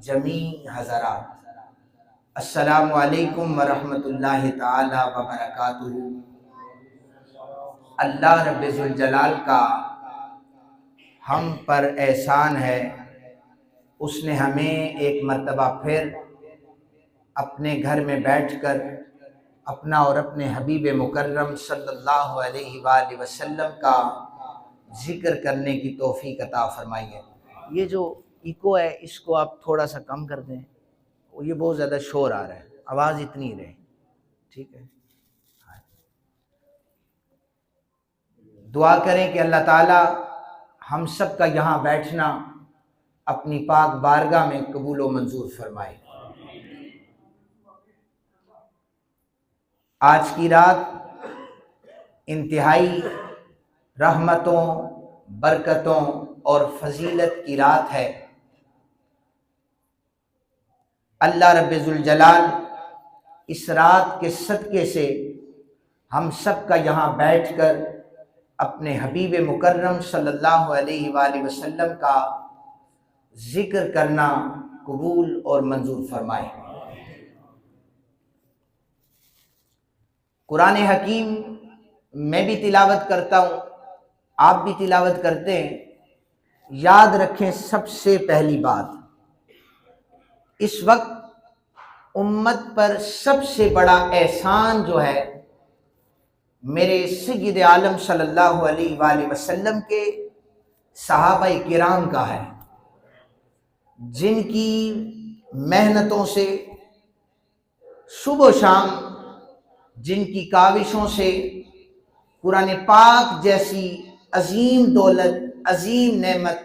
جمیع حضرات، السلام علیکم ورحمۃ اللہ تعالی وبرکاتہ۔ اللہ رب ذوالجلال کا ہم پر احسان ہے، اس نے ہمیں ایک مرتبہ پھر اپنے گھر میں بیٹھ کر اپنا اور اپنے حبیب مکرم صلی اللہ علیہ وآلہ وسلم کا ذکر کرنے کی توفیق عطا فرمائی ہے۔ یہ جو ایکو ہے اس کو آپ تھوڑا سا کم کر دیں، یہ بہت زیادہ شور آ رہا ہے، آواز اتنی رہے، ٹھیک ہے۔ دعا کریں کہ اللہ تعالی ہم سب کا یہاں بیٹھنا اپنی پاک بارگاہ میں قبول و منظور فرمائے۔ آج کی رات انتہائی رحمتوں، برکتوں اور فضیلت کی رات ہے۔ اللہ رب ذوالجلال اس رات کے صدقے سے ہم سب کا یہاں بیٹھ کر اپنے حبیب مکرم صلی اللہ علیہ وآلہ وسلم کا ذکر کرنا قبول اور منظور فرمائے۔ قرآن حکیم میں بھی تلاوت کرتا ہوں، آپ بھی تلاوت کرتے ہیں۔ یاد رکھیں، سب سے پہلی بات، اس وقت امت پر سب سے بڑا احسان جو ہے میرے سید عالم صلی اللہ علیہ وآلہ وسلم کے صحابہ کرام کا ہے، جن کی محنتوں سے صبح و شام، جن کی کاوشوں سے قرآن پاک جیسی عظیم دولت، عظیم نعمت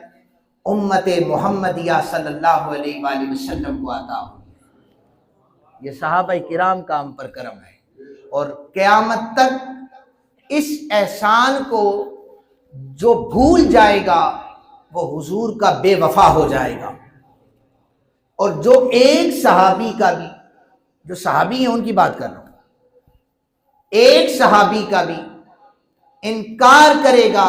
امت محمدیہ صلی اللہ علیہ وآلہ وسلم کو عطا ہوئی۔ یہ صحابہ کرام کا ہم پر کرم ہے، اور قیامت تک اس احسان کو جو بھول جائے گا وہ حضور کا بے وفا ہو جائے گا۔ اور جو ایک صحابی کا بھی، جو صحابی ہیں ان کی بات کر رہا ہوں، ایک صحابی کا بھی انکار کرے گا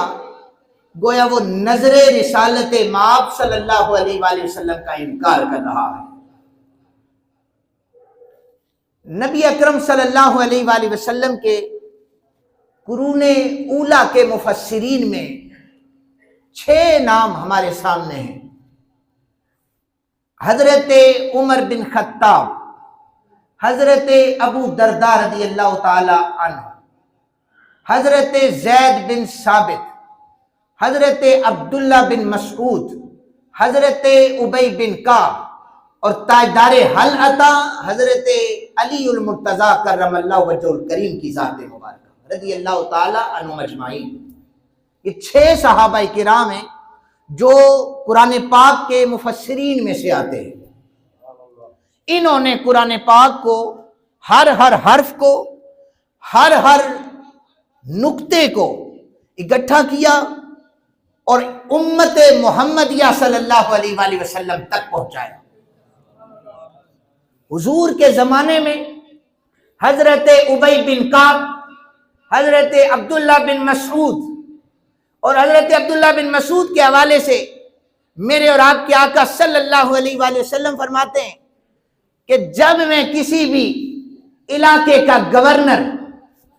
گویا وہ نظر رسالت مآب صلی اللہ علیہ وآلہ وسلم کا انکار کر رہا ہے۔ نبی اکرم صلی اللہ علیہ وآلہ وسلم کے قرون اولیٰ کے مفسرین میں 6 نام ہمارے سامنے ہیں۔ حضرت عمر بن خطاب، حضرت ابو درداء رضی اللہ تعالی عنہ، حضرت زید بن ثابت، حضرت عبداللہ بن مسعود، حضرت ابی بن کعب، اور تاجدار حلعتہ حضرت علی المرتضیٰ کرم اللہ وجہہ الکریم کی ذات مبارکہ رضی اللہ تعالی عنہم اجمعین۔ یہ 6 صحابہ کرام ہیں جو قرآن پاک کے مفسرین میں سے آتے ہیں۔ انہوں نے قرآن پاک کو ہر حرف کو، ہر نقطے کو اکٹھا کیا اور امت محمدیہ صلی اللہ علیہ وآلہ وسلم تک پہنچایا۔ حضور کے زمانے میں حضرت ابی بن کعب، حضرت عبداللہ بن مسعود، اور حضرت عبداللہ بن مسعود کے حوالے سے میرے اور آپ کے آقا صلی اللہ علیہ وآلہ وسلم فرماتے ہیں کہ جب میں کسی بھی علاقے کا گورنر،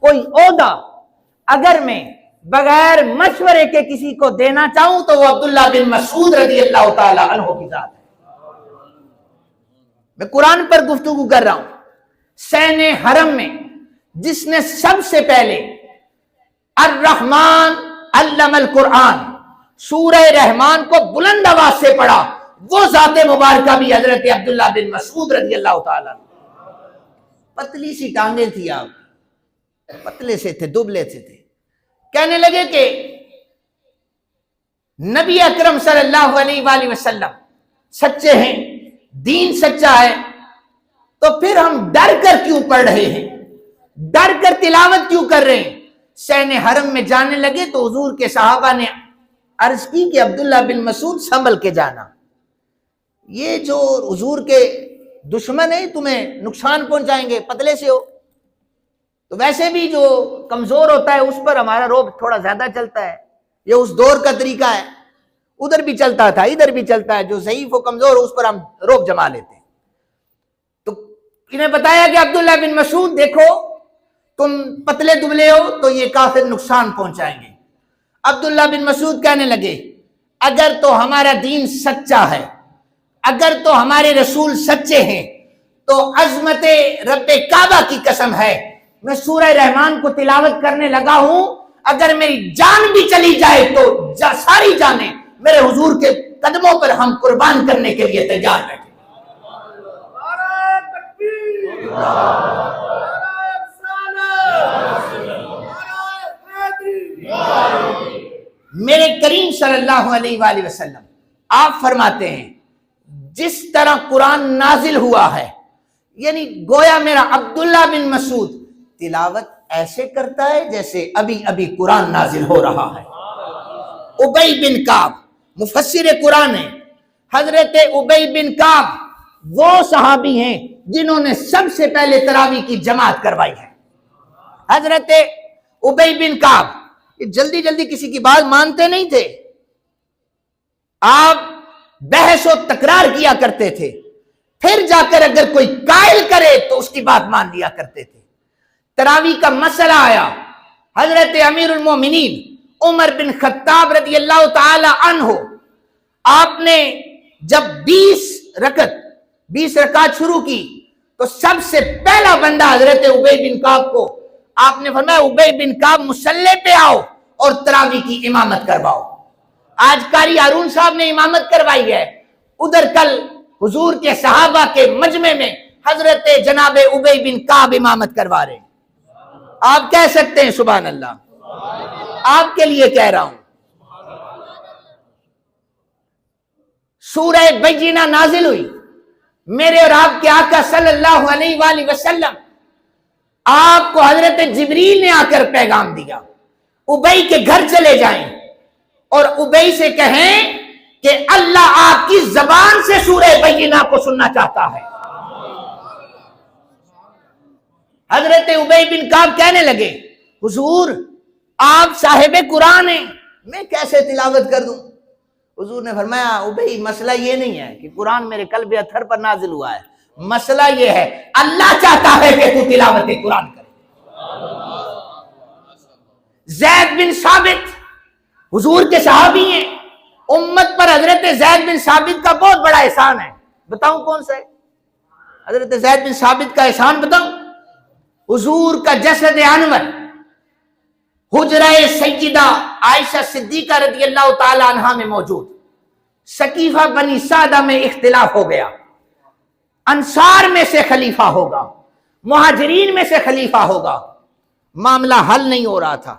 کوئی عہدہ اگر میں بغیر مشورے کے کسی کو دینا چاہوں تو وہ عبداللہ بن مسعود رضی اللہ تعالی عنہ کی ذات ہے۔ میں قرآن پر گفتگو کر رہا ہوں۔ سین حرم میں جس نے سب سے پہلے الرحمن علم القرآن، سورہ رحمان کو بلند آواز سے پڑھا، وہ ذات مبارکہ بھی حضرت عبداللہ بن مسعود رضی اللہ تعالیٰ عنہ۔ پتلی سی ٹانگیں تھی، آپ پتلے سے تھے، دبلے سے تھے۔ کہنے لگے کہ نبی اکرم صلی اللہ علیہ وآلہ وسلم سچے ہیں، دین سچا ہے، تو پھر ہم ڈر کر کیوں پڑھ رہے ہیں، ڈر کر تلاوت کیوں کر رہے ہیں؟ سین حرم میں جانے لگے تو حضور کے صحابہ نے عرض کی کہ عبداللہ بن مسعود سنبھل کے جانا، یہ جو حضور کے دشمن ہیں تمہیں نقصان پہنچائیں گے، پتلے سے ہو۔ تو ویسے بھی جو کمزور ہوتا ہے اس پر ہمارا روب تھوڑا زیادہ چلتا ہے، یہ اس دور کا طریقہ ہے۔ ادھر بھی چلتا تھا ادھر بھی چلتا ہے, جو ضعیف و کمزور اس پر ہم روک جما لیتے ہیں. تو انہیں بتایا کہ عبداللہ بن مسعود دیکھو تم پتلے دبلے ہو تو یہ کافر نقصان پہنچائیں گے. عبداللہ بن مسعود کہنے لگے اگر تو ہمارا دین سچا ہے, اگر تو ہمارے رسول سچے ہیں, تو عظمت رب کعبہ کی قسم ہے میں سورہ رحمان کو تلاوت کرنے لگا ہوں, اگر میری جان بھی چلی جائے تو ساری جانیں میرے حضور کے قدموں پر ہم قربان کرنے کے لیے تیار بیٹھے. میرے کریم صلی اللہ علیہ وآلہ وسلم آپ فرماتے ہیں جس طرح قرآن نازل ہوا ہے, یعنی گویا میرا عبداللہ بن مسعود تلاوت ایسے کرتا ہے جیسے ابھی ابھی قرآن نازل ہو رہا ہے. ابی بن کعب مفسر قرآن ہے. حضرت ابی بن کعب وہ صحابی ہیں جنہوں نے سب سے پہلے تراویح کی جماعت کروائی ہے. حضرت ابی بن کعب جلدی جلدی کسی کی بات مانتے نہیں تھے, آپ بحث و تکرار کیا کرتے تھے, پھر جا کر اگر کوئی قائل کرے تو اس کی بات مان لیا کرتے تھے. تراویح کا مسئلہ آیا, حضرت امیر المومنین عمر بن خطاب رضی اللہ تعالی عنہ آپ نے جب 20 رکعت شروع کی تو سب سے پہلا بندہ حضرت ابی بن کعب کو آپ نے فرمایا ابی بن کعب مصلی پہ آؤ اور تراویح کی امامت کرواؤ. آج قاری ہارون صاحب نے امامت کروائی ہے, ادھر کل حضور کے صحابہ کے مجمع میں حضرت جناب ابی بن کعب امامت کروا رہے ہیں. آپ کہہ سکتے ہیں سبحان اللہ, آپ کے لیے کہہ رہا ہوں. سورہ بینہ نازل ہوئی, میرے اور آپ کے آقا صلی اللہ علیہ وآلہ وسلم آپ کو حضرت جبریل نے آ کر پیغام دیا ابی کے گھر چلے جائیں اور ابی سے کہیں کہ اللہ آپ کی زبان سے سورہ بینہ کو سننا چاہتا ہے. حضرت ابی بن کعب کہنے لگے حضور آپ صاحب قرآن ہیں, میں کیسے تلاوت کر دوں؟ حضور نے فرمایا ابی مسئلہ یہ نہیں ہے کہ قرآن میرے قلب اطہر پر نازل ہوا ہے, مسئلہ یہ ہے اللہ چاہتا ہے کہ تو تلاوت قرآن کرے. زید بن ثابت حضور کے صحابی ہیں, امت پر حضرت زید بن ثابت کا بہت بڑا احسان ہے. بتاؤں کون سا ہے حضرت زید بن ثابت کا احسان؟ بتاؤں, حضور کا جسد انور حجرہ سیدہ عائشہ صدیقہ رضی اللہ تعالی عنہا میں موجود. سقیفہ بنی سعدہ میں اختلاف ہو گیا, انصار میں سے خلیفہ ہوگا, مہاجرین میں سے خلیفہ ہوگا, معاملہ حل نہیں ہو رہا تھا.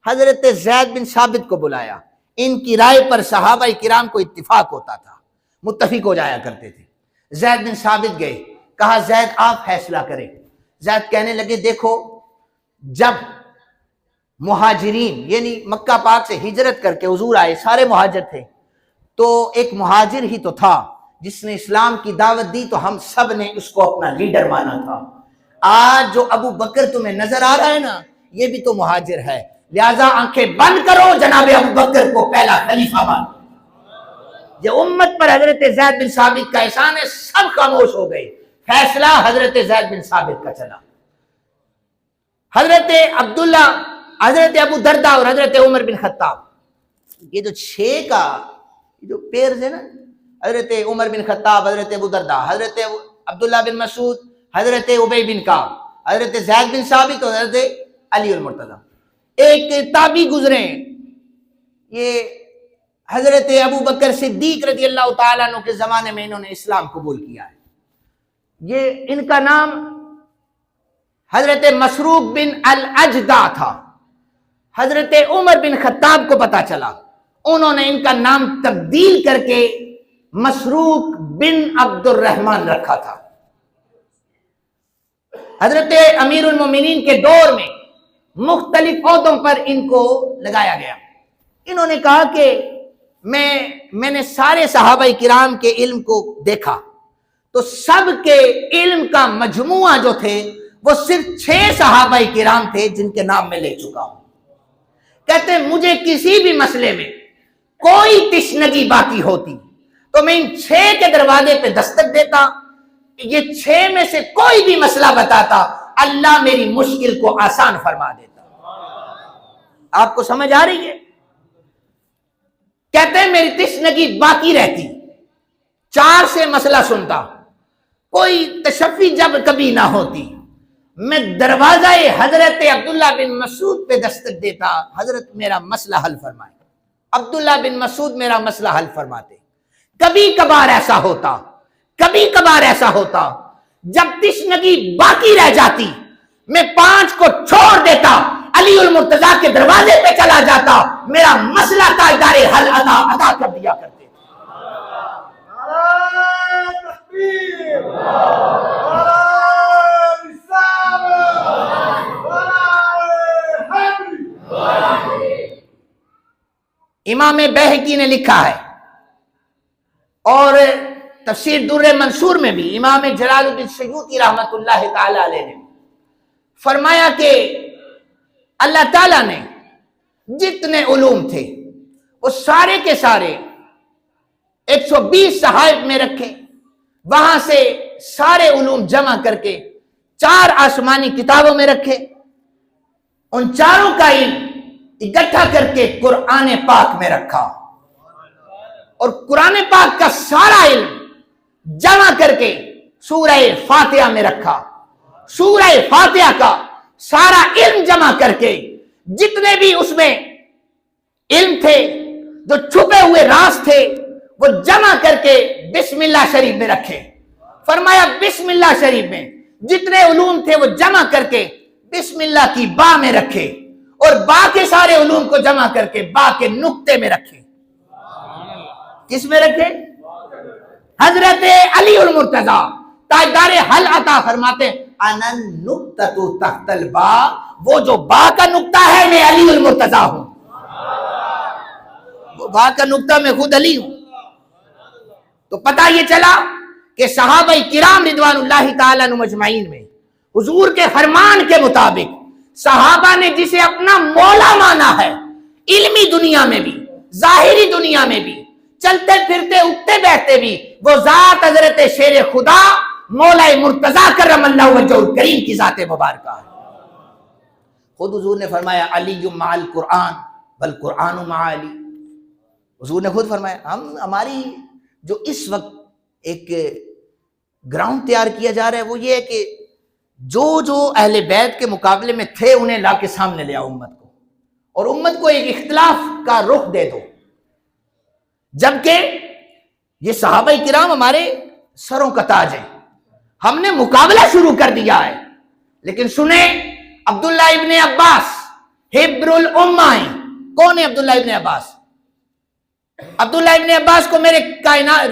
حضرت زید بن ثابت کو بلایا, ان کی رائے پر صحابہ کرام کو اتفاق ہوتا تھا, متفق ہو جایا کرتے تھے. زید بن ثابت گئے, کہا زید آپ فیصلہ کریں. زید کہنے لگے دیکھو جب مہاجرین یعنی مکہ پاک سے ہجرت کر کے حضور آئے, سارے مہاجر تھے, تو ایک مہاجر ہی تو تھا جس نے اسلام کی دعوت دی, تو ہم سب نے اس کو اپنا لیڈر مانا تھا. آج جو ابو بکر تمہیں نظر آ رہا ہے نا, یہ بھی تو مہاجر ہے, لہذا آنکھیں بند کرو, جناب ابو بکر کو پہلا خلیفہ مانو. یہ امت پر حضرت زید بن ثابت کا احسان ہے, سب خاموش ہو گئے. فیصلہ حضرت زید بن ثابت کا چلا. حضرت عبداللہ, حضرت ابو دردہ اور حضرت عمر بن خطاب, یہ جو 6 کا جو پیرز ہے نا, حضرت عمر بن خطاب, حضرت ابو دردہ, حضرت عبداللہ بن مسعود, حضرت ابی بن کعب, حضرت زید بن ثابت اور حضرت علی المرتضی. ایک تابعی گزرے ہیں, یہ حضرت ابو بکر صدیق رضی اللہ تعالیٰ عنہ کے زمانے میں انہوں نے اسلام قبول کیا ہے. یہ ان کا نام حضرت مسروق بن الاجدع تھا. حضرت عمر بن خطاب کو پتا چلا, انہوں نے ان کا نام تبدیل کر کے مسروق بن عبد الرحمن رکھا تھا. حضرت امیر المومنین کے دور میں مختلف عہدوں پر ان کو لگایا گیا. انہوں نے کہا کہ میں نے سارے صحابہ کرام کے علم کو دیکھا تو سب کے علم کا مجموعہ جو تھے وہ صرف 6 صحابہ کرام تھے جن کے نام میں لے چکا ہوں. کہتے ہیں مجھے کسی بھی مسئلے میں کوئی تشنگی باقی ہوتی تو میں ان 6 کے دروازے پہ دستک دیتا، یہ 6 میں سے کوئی بھی مسئلہ بتاتا، اللہ میری مشکل کو آسان فرما دیتا۔ آپ کو سمجھ آ رہی ہے؟ کہتے ہیں میری تشنگی باقی رہتی، 4 سے مسئلہ سنتا، کوئی تشفی جب کبھی نہ ہوتی، میں دروازہ حضرت عبداللہ بن مسعود پہ دستک دیتا، حضرت میرا مسئلہ حل فرمائے۔ عبداللہ بن مسعود میرا مسئلہ حل فرماتے۔ کبھی کبھار ایسا ہوتا جب تشنگی باقی رہ جاتی، میں 5 کو چھوڑ دیتا، علی المرتضیٰ کے دروازے پہ چلا جاتا، میرا مسئلہ تاجدار حل ادا کر دیا کرتے۔ امام بہقی نے لکھا ہے، اور تفسیر در منصور میں بھی امام جلال الدین سیوطی رحمت اللہ تعالی علیہ نے فرمایا کہ اللہ تعالیٰ نے جتنے علوم تھے وہ سارے کے سارے 120 صحائف میں رکھے، وہاں سے سارے علوم جمع کر کے 4 آسمانی کتابوں میں رکھے، ان چاروں کا علم اکٹھا کر کے قرآن پاک میں رکھا، اور قرآن پاک کا سارا علم جمع کر کے سورہ فاتحہ میں رکھا، سورہ فاتحہ کا سارا علم جمع کر کے جتنے بھی اس میں علم تھے، جو چھپے ہوئے راز تھے، وہ جمع کر کے بسم اللہ شریف میں رکھے۔ فرمایا بسم اللہ شریف میں جتنے علوم تھے وہ جمع کر کے بسم اللہ کی با میں رکھے، اور با کے سارے علوم کو جمع کر کے با کے نقطے میں رکھے۔ کس میں رکھے؟ حضرت علی المرتضیٰ تاجدار حل عطا فرماتے انا النقطۃ تحت البا، وہ جو با کا نقطہ ہے میں علی المرتضیٰ ہوں، وہ با کا نقطہ میں خود علی ہوں۔ تو پتہ یہ چلا کہ صحابہ کرام رضوان اللہ تعالی عنہم اجمعین میں حضور کے فرمان کے مطابق صحابہ نے جسے اپنا مولا مانا ہے، علمی دنیا میں بھی ظاہری دنیا میں بھی، چلتے پھرتے اٹھتے بیٹھتے بھی، وہ ذات حضرت شیر خدا مولا مرتضیٰ کرم اللہ وجہ الکریم کی ذات مبارکہ ہے۔ خود حضور نے فرمایا علی مع القرآن والقرآن مع علی، حضور نے خود فرمایا ہماری جو اس وقت ایک گراؤنڈ تیار کیا جا رہا ہے وہ یہ ہے کہ جو اہل بیت کے مقابلے میں تھے انہیں لا کے سامنے لے آؤ امت کو، اور امت کو ایک اختلاف کا رخ دے دو، جبکہ یہ صحابہ کرام ہمارے سروں کا تاج ہیں، ہم نے مقابلہ شروع کر دیا ہے۔ لیکن سنیں عبداللہ ابن عباس حبر الامہ ہیں۔ کون ہے عبداللہ ابن عباس؟ عبداللہ ابن عباس کو میرے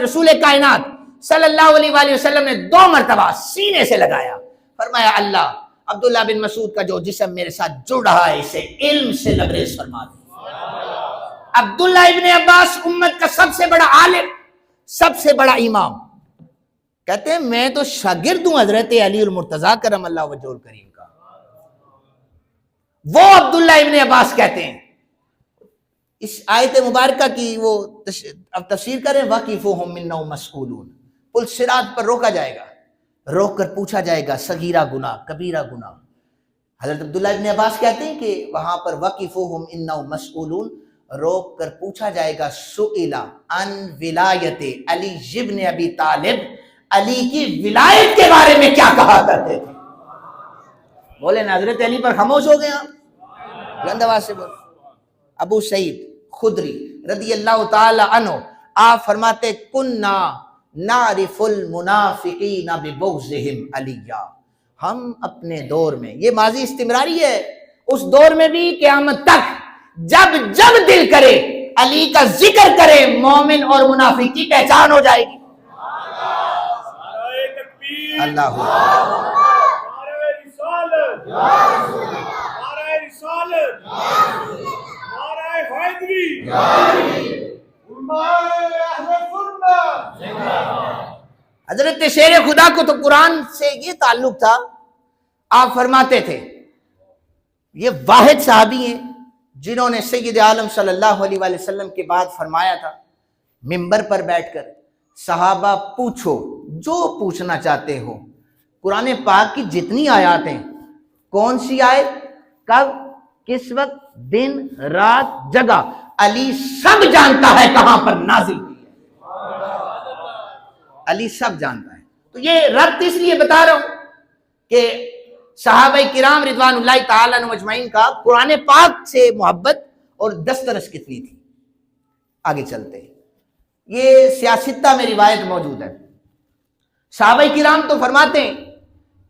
رسول کائنات صلی اللہ علیہ وآلہ وسلم نے 2 مرتبہ سینے سے لگایا، فرمایا اللہ عبداللہ بن مسعود کا جو جسم میرے ساتھ جڑ رہا ہے اسے علم سے لبریز فرما دے۔ عبداللہ ابن عباس امت کا سب سے بڑا عالم، سب سے بڑا امام، کہتے ہیں میں تو شاگرد ہوں حضرت علی المرتضیٰ کرم اللہ وجہ الکریم کا۔ وہ عبداللہ ابن عباس کہتے ہیں اس آیت مبارکہ کی وہ اب تفسیر کریں، وَقِفُوهُمْ إِنَّهُمْ مَسْئُولُونَ، پل صراط پر روکا جائے گا، روک کر پوچھا جائے گا صغیرہ گناہ کبیرہ گناہ۔ حضرت عبداللہ ابن عباس کہتے ہیں کہ وہاں پر وَقِفُوهُمْ إِنَّهُمْ مَسْئُولُونَ روک کر پوچھا جائے گا سئلہ عن ولایت علی ابن ابی طالب، علی کی ولایت کے بارے میں کیا کہا کرتے تھے؟ بولے نا حضرت علی پر خاموش ہو گئے آپ، بلند آواز سے بولے۔ ابو سعید خدری رضی اللہ تعالی عنہ آپ فرماتے کننا نعرف المنافقین ببغضہم علیہ، ہم اپنے دور میں، یہ ماضی استمراری ہے، اس دور میں بھی قیامت تک جب دل کرے علی کا ذکر کرے مومن اور منافق کی پہچان ہو جائے گی۔ اللہ حضرت شیر خدا کو تو قرآن سے یہ تعلق تھا، آپ فرماتے تھے یہ واحد صحابی ہیں جنہوں نے سید عالم صلی اللہ علیہ وآلہ وسلم کے بعد فرمایا تھا منبر پر بیٹھ کر، صحابہ پوچھو جو پوچھنا چاہتے ہو، قرآن پاک کی جتنی آیات ہیں، کون سی آیت، کب، کس وقت، دن، رات، جگہ، علی سب جانتا ہے کہاں پر نازل ہوئی ہے، علی سب جانتا ہے۔ تو یہ ربط اس لیے بتا رہا ہوں کہ صحابہ کرام رضوان اللہ تعالیٰ عنہم اجمعین کا قرآن پاک سے محبت اور دسترس کتنی تھی۔ آگے چلتے ہیں، یہ سیاستہ میں روایت موجود ہے۔ صحابہ کرام تو فرماتے ہیں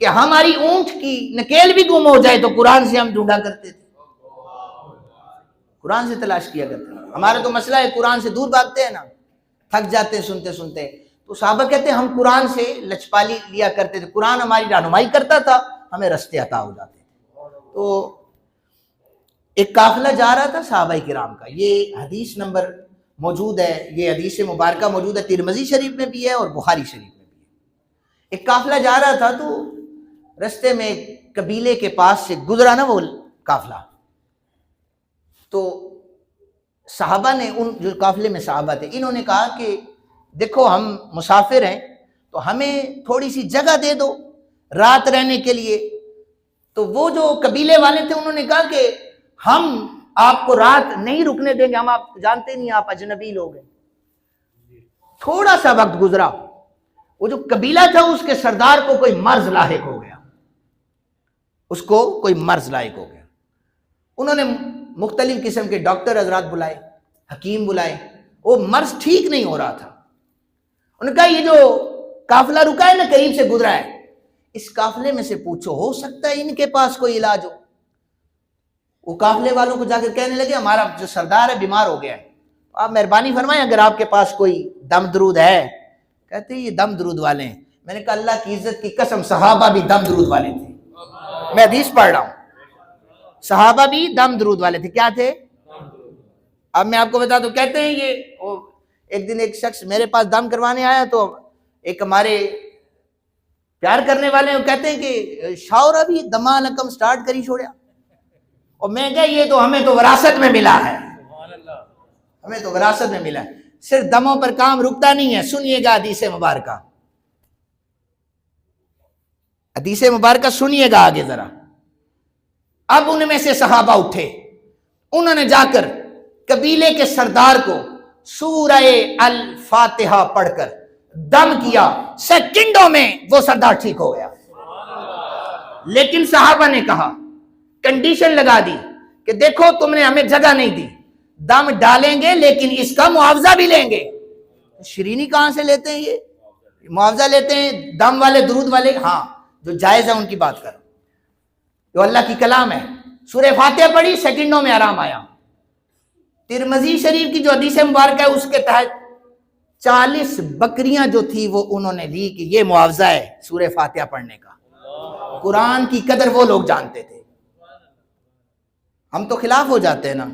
کہ ہماری اونٹ کی نکیل بھی گم ہو جائے تو قرآن سے ہم ڈھونڈا کرتے تھے، قرآن سے تلاش کیا کرتے ہیں۔ ہمارا تو مسئلہ ہے قرآن سے دور بھاگتے ہیں نا، تھک جاتے ہیں سنتے سنتے، تو صحابہ کہتے ہیں ہم قرآن سے لچپالی لیا کرتے تھے، قرآن ہماری رہنمائی کرتا تھا، ہمیں رستے عطا ہو جاتے تھے۔ تو ایک قافلہ جا رہا تھا صحابہ کرام کا، یہ حدیث نمبر موجود ہے، یہ حدیث مبارکہ موجود ہے، ترمذی شریف میں بھی ہے اور بخاری شریف میں بھی ہے۔ ایک قافلہ جا رہا تھا تو رستے میں ایک قبیلے کے پاس سے گزرا نا وہ قافلہ، تو صحابہ نے، ان جو قافلے میں صحابہ تھے، انہوں نے کہا کہ دیکھو ہم مسافر ہیں تو ہمیں تھوڑی سی جگہ دے دو رات رہنے کے لیے۔ تو وہ جو قبیلے والے تھے انہوں نے کہا کہ ہم آپ کو رات نہیں رکنے دیں گے، ہم آپ جانتے نہیں، آپ اجنبی لوگ ہیں۔ تھوڑا سا وقت گزرا، وہ جو قبیلہ تھا اس کے سردار کو کوئی مرض لاحق ہو گیا، اس کو کوئی مرض لاحق ہو گیا۔ انہوں نے مختلف قسم کے ڈاکٹر حضرات بلائے، حکیم بلائے، وہ مرض ٹھیک نہیں ہو رہا تھا۔ انہوں نے کہا یہ جو قافلہ رکا ہے نا، قریب سے گزرا ہے، اس قافلے میں سے پوچھو، ہو سکتا ہے ان کے پاس کوئی علاج ہو۔ وہ قافلے والوں کو جا کر کہنے لگے ہمارا جو سردار ہے بیمار ہو گیا ہے، آپ مہربانی فرمائیں اگر آپ کے پاس کوئی دم درود ہے۔ کہتے ہیں یہ دم درود والے ہیں۔ میں نے کہا اللہ کی عزت کی قسم، صحابہ بھی دم درود والے تھے، میں حدیث پڑھ رہا ہوں، صحابہ بھی دم درود والے تھے۔ کیا تھے؟ اب میں آپ کو بتا دوں، کہتے ہیں یہ ایک دن ایک شخص میرے پاس دم کروانے آیا تو ایک ہمارے پیار کرنے والے ہیں، کہتے ہیں کہ شاور ابھی دما لکم سٹارٹ کری چھوڑیا، اور میں کہا یہ تو ہمیں تو وراثت میں ملا ہے، ہمیں تو وراثت میں ملا ہے، صرف دموں پر کام رکتا نہیں ہے۔ سنیے گا حدیث مبارکہ، حدیث مبارکہ سنیے گا آگے ذرا۔ اب ان میں سے صحابہ اٹھے، انہوں نے جا کر قبیلے کے سردار کو سورہ الفاتحہ پڑھ کر دم کیا، سیکنڈوں میں وہ سردار ٹھیک ہو گیا۔ لیکن صحابہ نے کہا، کنڈیشن لگا دی کہ دیکھو تم نے ہمیں جگہ نہیں دی، دم ڈالیں گے لیکن اس کا معاوضہ بھی لیں گے۔ شرینی کہاں سے لیتے ہیں؟ یہ معاوضہ لیتے ہیں دم والے درود والے، ہاں جو جائز ہے ان کی بات کرو، جو اللہ کی کلام ہے۔ سورہ فاتحہ پڑھی، سیکنڈوں میں آرام آیا۔ ترمذی شریف کی جو حدیث مبارکہ ہے اس کے تحت 40 بکریاں جو تھی وہ انہوں نے لی کہ یہ معاوضہ ہے سورہ فاتحہ پڑھنے کا۔ قرآن کی قدر وہ لوگ جانتے تھے، ہم تو خلاف ہو جاتے ہیں نا،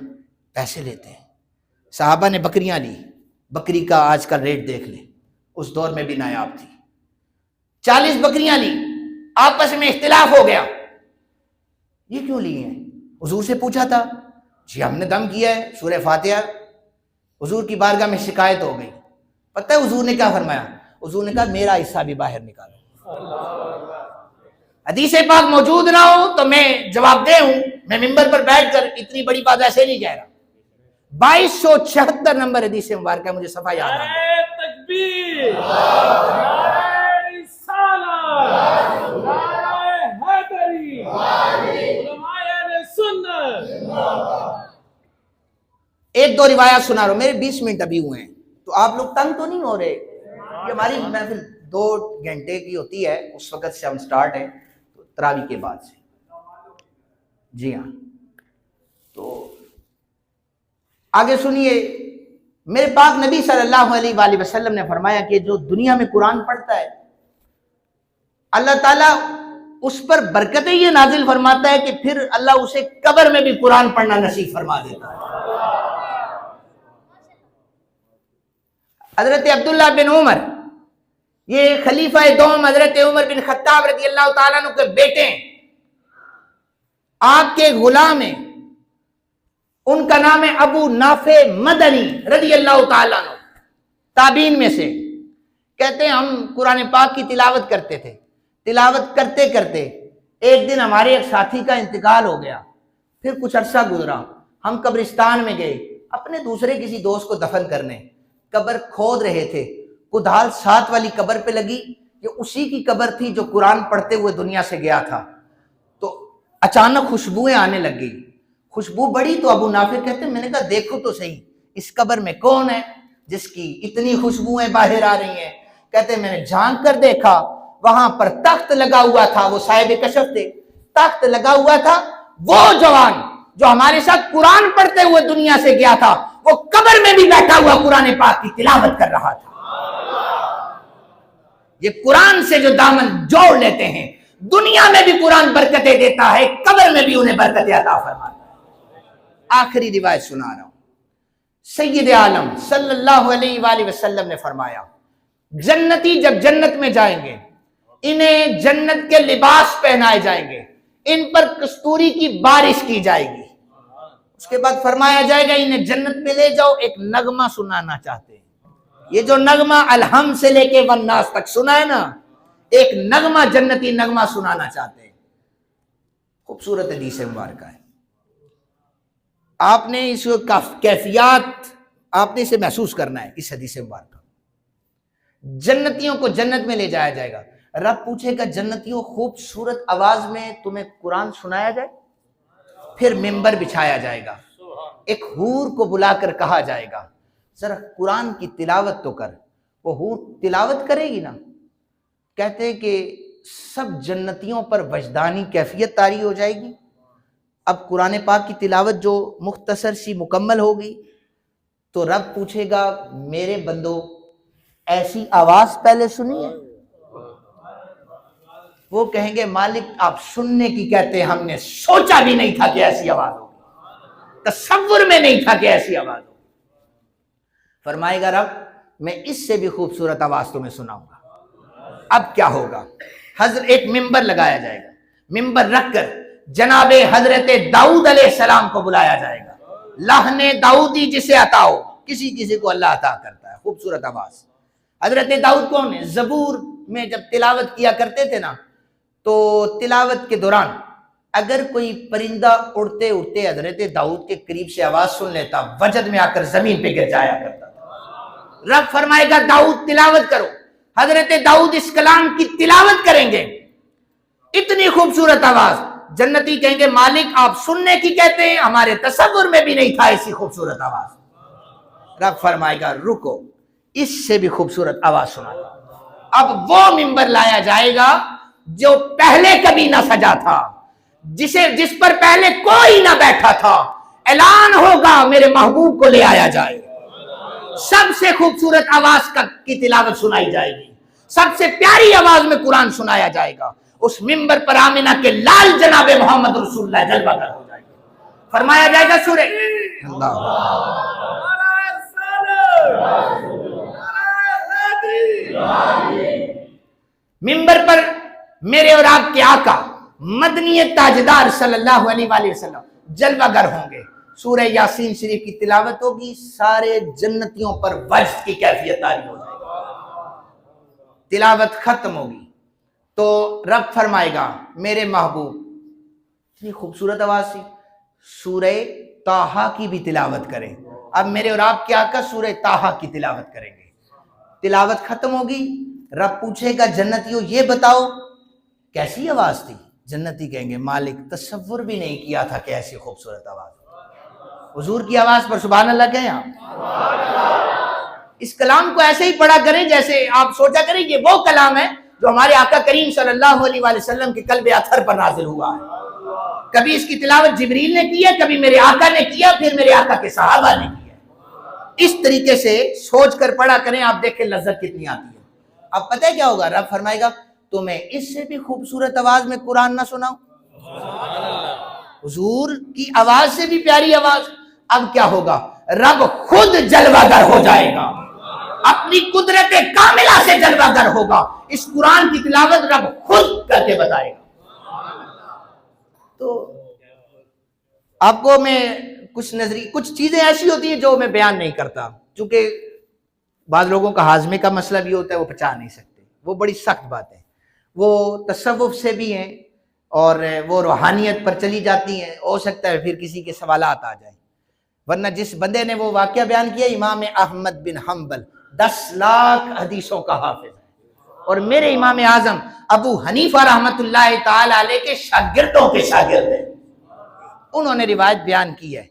پیسے لیتے ہیں۔ صحابہ نے بکریاں لی، بکری کا آج کل ریٹ دیکھ لیں، اس دور میں بھی نایاب تھی۔ 40 بکریاں لی، آپس میں اختلاف ہو گیا، یہ کیوں لی ہیں؟ حضور سے پوچھا تھا، جی ہم نے دم کیا ہے سورہ فاتحہ۔ حضور کی بارگاہ میں شکایت ہو گئی، پتہ ہے حضور نے کیا فرمایا؟ حضور نے کہا میرا حصہ بھی باہر نکالو۔ حدیث پاک موجود نہ ہو تو میں جواب دہ ہوں، میں ممبر پر بیٹھ کر اتنی بڑی بات ایسے نہیں کہہ رہا۔ 2276 نمبر حدیث مبارکہ ہے، مجھے صفحہ یاد آ گیا۔ تکبیر، نعرہ رسالت، نعرہ حیدری، علماء اہل سنت۔ ایک دو روایات سنا رہا ہوں، میرے 20 منٹ ابھی ہوئے ہیں، تو آپ لوگ تنگ تو نہیں ہو رہے؟ یہ ہماری محفل 2 گھنٹے کی ہوتی ہے، اس وقت سے ہم سٹارٹ ہیں تراویح کے بعد سے۔ جی ہاں، تو آگے سنیے، میرے پاک نبی صلی اللہ علیہ وآلہ وسلم نے فرمایا کہ جو دنیا میں قرآن پڑھتا ہے اللہ تعالیٰ اس پر برکتیں یہ نازل فرماتا ہے کہ پھر اللہ اسے قبر میں بھی قرآن پڑھنا نصیب فرما دیتا ہے۔ حضرت عبداللہ بن عمر، یہ خلیفہ دوم حضرت عمر بن خطاب رضی اللہ تعالیٰ عنہ کے بیٹے ہیں، آپ کے غلام ہیں، ان کا نام ہے ابو نافع مدنی رضی اللہ تعالیٰ عنہ، تابعین میں سے۔ کہتے ہیں ہم قرآن پاک کی تلاوت کرتے تھے، تلاوت کرتے کرتے ایک دن ہمارے ایک ساتھی کا انتقال ہو گیا، پھر کچھ عرصہ گزرا، ہم قبرستان میں گئے اپنے دوسرے کسی دوست کو دفن کرنے، قبر کھود رہے تھے، کدال ساتھ والی قبر پہ لگی، یہ اسی کی قبر تھی جو قرآن پڑھتے ہوئے دنیا سے گیا تھا۔ تو اچانک خوشبوئیں آنے لگ گئی، خوشبو بڑی، تو ابو نافع کہتے ہیں میں نے کہا دیکھو تو صحیح اس قبر میں کون ہے جس کی اتنی خوشبوئیں باہر آ رہی ہیں۔ کہتے ہیں میں نے جھانک کر دیکھا، وہاں پر تخت لگا ہوا تھا، وہ صاحب کشف تھے، تخت لگا ہوا تھا، وہ جوان جو ہمارے ساتھ قرآن پڑھتے ہوئے دنیا سے گیا تھا وہ قبر میں بھی بیٹھا ہوا قرآن پاک کی تلاوت کر رہا تھا۔ یہ قرآن سے جو دامن جوڑ لیتے ہیں، دنیا میں بھی قرآن برکتیں دیتا ہے، قبر میں بھی انہیں برکتیں عطا فرماتا ہے۔ آخری روایت سنا رہا ہوں، سید عالم صلی اللہ علیہ وآلہ وسلم نے فرمایا جنتی جب جنت میں جائیں گے انہیں جنت کے لباس پہنائے جائیں گے، ان پر کستوری کی بارش کی جائے گی، اس کے بعد فرمایا جائے گا انہیں جنت میں لے جاؤ، ایک نغمہ سنانا چاہتے ہیں۔ یہ جو نغمہ الحمد سے لے کے والناس تک سنا ہے نا، ایک نغمہ جنتی نغمہ سنانا چاہتے ہیں۔ خوبصورت حدیث مبارکہ ہے، آپ نے اس کیفیات آپ نے اسے محسوس کرنا ہے۔ اس حدیث مبارکہ جنتیوں کو جنت میں لے جایا جائے گا، رب پوچھے گا جنتیوں خوبصورت آواز میں تمہیں قرآن سنایا جائے، پھر ممبر بچھایا جائے گا، ایک حور کو بلا کر کہا جائے گا ذرا قرآن کی تلاوت تو کر، وہ حور تلاوت کرے گی نا، کہتے ہیں کہ سب جنتیوں پر وجدانی کیفیت طاری ہو جائے گی۔ اب قرآن پاک کی تلاوت جو مختصر سی مکمل ہوگی تو رب پوچھے گا میرے بندو ایسی آواز پہلے سنی ہے؟ وہ کہیں گے مالک آپ سننے کی کہتے ہیں، ہم نے سوچا بھی نہیں تھا کہ ایسی آواز ہوگی، تصور میں نہیں تھا کہ ایسی آواز ہوگی۔ فرمائے گا رب میں اس سے بھی خوبصورت آواز تمہیں سناؤں گا۔ اب کیا ہوگا؟ ایک ممبر لگایا جائے گا، ممبر رکھ کر جناب حضرت داؤد علیہ السلام کو بلایا جائے گا، لحن داؤدی جسے عطا ہو، کسی کسی کو اللہ عطا کرتا ہے خوبصورت آواز۔ حضرت داؤد کون ہے؟ زبور میں جب تلاوت کیا کرتے تھے نا، تو تلاوت کے دوران اگر کوئی پرندہ اڑتے اڑتے حضرت داؤد کے قریب سے آواز سن لیتا، وجد میں آ کر زمین پہ گر جایا کرتا تھا۔ رب فرمائے گا داؤد تلاوت کرو، حضرت داؤد اس کلام کی تلاوت کریں گے، اتنی خوبصورت آواز، جنتی کہیں گے مالک آپ سننے کی کہتے ہیں، ہمارے تصور میں بھی نہیں تھا ایسی خوبصورت آواز۔ رب فرمائے گا رکو، اس سے بھی خوبصورت آواز سنا۔ اب وہ ممبر لایا جائے گا جو پہلے کبھی نہ سجا تھا، جس پر پہلے کوئی نہ بیٹھا تھا، اعلان ہوگا میرے محبوب کو لے آیا جائے، سب سے خوبصورت آواز کی تلاوت سنائی جائے گی، سب سے پیاری آواز میں قرآن سنایا جائے گا، اس ممبر پر آمنہ کے لال جناب محمد رسول اللہ جلوہ گر ہو جائے گا۔ فرمایا جائے گا سورہ ممبر پر میرے اور آپ کے آقا مدنی تاجدار صلی اللہ علیہ وآلہ وسلم جلوہ گر ہوں گے، سورہ یاسین شریف کی تلاوت ہوگی، سارے جنتیوں پر وجد کی کیفیت طاری ہو جائے گی۔ تلاوت ختم ہوگی تو رب فرمائے گا میرے محبوب اتنی خوبصورت آواز تھی، سورہ طٰہٰ کی بھی تلاوت کریں۔ اب میرے اور آپ کے آقا سورہ طٰہٰ کی تلاوت کریں گے، تلاوت ختم ہوگی، رب پوچھے گا جنتیوں یہ بتاؤ کیسی آواز تھی؟ جنتی کہیں گے مالک تصور بھی نہیں کیا تھا کہ ایسی خوبصورت آواز۔ حضور کی آواز پر سبحان اللہ کہیں آپ۔ اس کلام کو ایسے ہی پڑھا کریں جیسے آپ سوچا کریں یہ وہ کلام ہے جو ہمارے آقا کریم صلی اللہ علیہ وآلہ وسلم کے قلب اطہر پر نازل ہوا ہے۔ کبھی اس کی تلاوت جبریل نے کی ہے، کبھی میرے آقا نے کیا، پھر میرے آقا کے صحابہ نے کی ہے۔ اس طریقے سے سوچ کر پڑھا کریں، آپ دیکھیں لذت کتنی آتی ہے۔ اب پتہ ہے کیا ہوگا؟ رب فرمائے گا تمہیں اس سے بھی خوبصورت آواز میں قرآن نہ سناؤں؟ حضور کی آواز سے بھی پیاری آواز۔ اب کیا ہوگا؟ رب خود جلوہ گر ہو جائے گا، اپنی قدرت کاملہ سے جلوہ گر ہوگا، اس قرآن کی تلاوت رب خود کر کے بتائے گا۔ تو آپ کو میں کچھ چیزیں ایسی ہوتی ہیں جو میں بیان نہیں کرتا، چونکہ بعض لوگوں کا ہاضمے کا مسئلہ بھی ہوتا ہے، وہ پچا نہیں سکتے، وہ بڑی سخت بات ہے، وہ تصوف سے بھی ہیں اور وہ روحانیت پر چلی جاتی ہیں، ہو سکتا ہے پھر کسی کے سوالات آ جائیں، ورنہ جس بندے نے وہ واقعہ بیان کیا، امام احمد بن حنبل 10 لاکھ حدیثوں کا حافظ ہے، اور میرے امام اعظم ابو حنیفہ رحمۃ اللہ تعالی علیہ کے شاگردوں کے شاگرد ہیں، انہوں نے روایت بیان کی ہے۔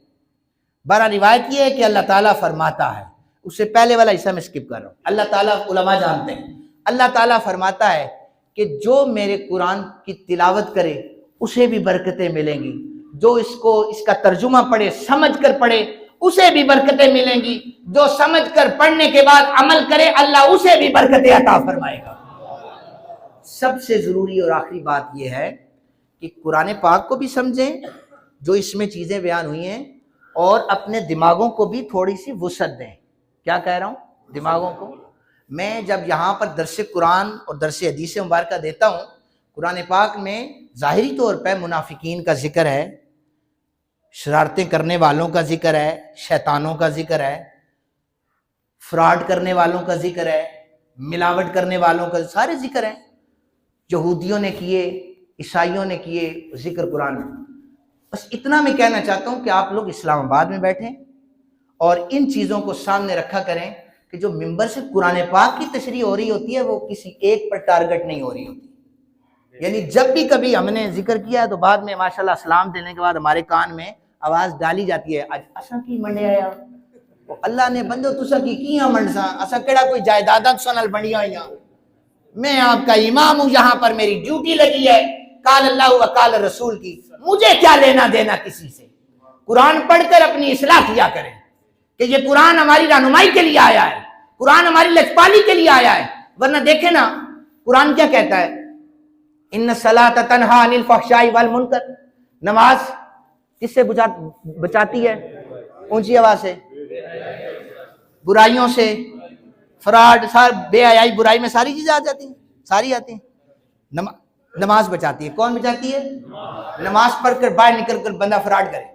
بارہ روایت یہ ہے کہ اللہ تعالیٰ فرماتا ہے، اس سے پہلے والا حصہ میں سکپ کر رہا ہوں، اللہ تعالیٰ علماء جانتے ہیں، اللہ تعالیٰ فرماتا ہے کہ جو میرے قرآن کی تلاوت کرے اسے بھی برکتیں ملیں گی، جو اس کا ترجمہ پڑھے، سمجھ کر پڑھے، اسے بھی برکتیں ملیں گی، جو سمجھ کر پڑھنے کے بعد عمل کرے اللہ اسے بھی برکتیں عطا فرمائے گا۔ سب سے ضروری اور آخری بات یہ ہے کہ قرآن پاک کو بھی سمجھیں جو اس میں چیزیں بیان ہوئی ہیں، اور اپنے دماغوں کو بھی تھوڑی سی وسعت دیں۔ کیا کہہ رہا ہوں؟ دماغوں کو۔ میں جب یہاں پر درس قرآن اور درس حدیث مبارکہ دیتا ہوں، قرآن پاک میں ظاہری طور پہ منافقین کا ذکر ہے، شرارتیں کرنے والوں کا ذکر ہے، شیطانوں کا ذکر ہے، فراڈ کرنے والوں کا ذکر ہے، ملاوٹ کرنے والوں کا سارے ذکر ہیں، یہودیوں نے کیے، عیسائیوں نے کیے ذکر قرآن میں۔ بس اتنا میں کہنا چاہتا ہوں کہ آپ لوگ اسلام آباد میں بیٹھیں اور ان چیزوں کو سامنے رکھا کریں کہ جو ممبر سے قرآن پاک کی تشریح ہو رہی ہوتی ہے وہ کسی ایک پر ٹارگٹ نہیں ہو رہی ہوتی، یعنی جب بھی کبھی ہم نے ذکر کیا ہے تو بعد میں ماشاءاللہ سلام دینے کے بعد ہمارے کان میں آواز ڈالی جاتی ہے، آج اسا کی منڈے آیا، اللہ نے بندو تسا کی کیاں منڈسا، اسا کیڑا کوئی جائیدادت سنل بنڈیا ہوئی، میں آپ کا امام ہوں، یہاں پر میری ڈیوٹی لگی ہے، قال اللہ و قال رسول کی، مجھے کیا لینا دینا کسی سے۔ قرآن پڑھ کر اپنی اصلاح کیا کریں کہ یہ قرآن ہماری رہنمائی کے لیے آیا ہے، قرآن ہماری لچپالی کے لیے آیا ہے، ورنہ دیکھیں نا قرآن کیا کہتا ہے، ان الصلاۃ تنہی عن الفحشاء والمنکر، نماز کس سے بچاتی ہے؟ اونچی آواز سے، برائیوں سے، فراڈ، بے حیائی، برائی میں ساری چیزیں آ جاتی ہیں، ساری آتی ہیں۔ نماز بچاتی ہے، کون بچاتی ہے؟ نماز پڑھ کر باہر نکل کر بندہ فراڈ کرے،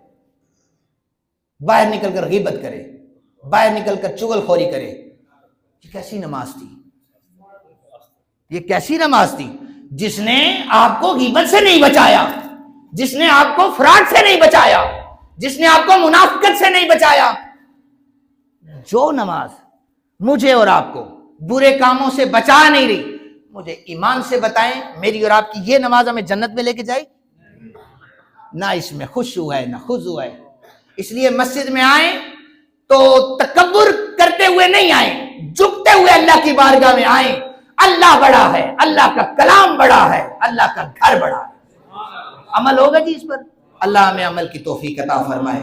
باہر نکل کر غیبت کرے، باہر نکل کر چغل خوری کرے، یہ کیسی نماز تھی؟ یہ کیسی نماز تھی جس نے آپ کو غیبت سے نہیں بچایا، جس نے آپ کو فراڈ سے نہیں بچایا، جس نے آپ کو منافقت سے نہیں بچایا۔ جو نماز مجھے اور آپ کو برے کاموں سے بچا نہیں رہی، مجھے ایمان سے بتائیں میری اور آپ کی یہ نماز ہمیں جنت میں لے کے جائے؟ نہ اس میں خشوع ہے نہ خضوع ہے۔ اس لیے مسجد میں آئیں تو تکبر کرتے ہوئے نہیں آئیں، جھکتے ہوئے اللہ کی بارگاہ میں آئیں۔ اللہ بڑا ہے، اللہ کا کلام بڑا ہے، اللہ کا گھر بڑا ہے۔ عمل ہوگا جی اس پر، اللہ ہمیں عمل کی توفیق عطا فرمائے۔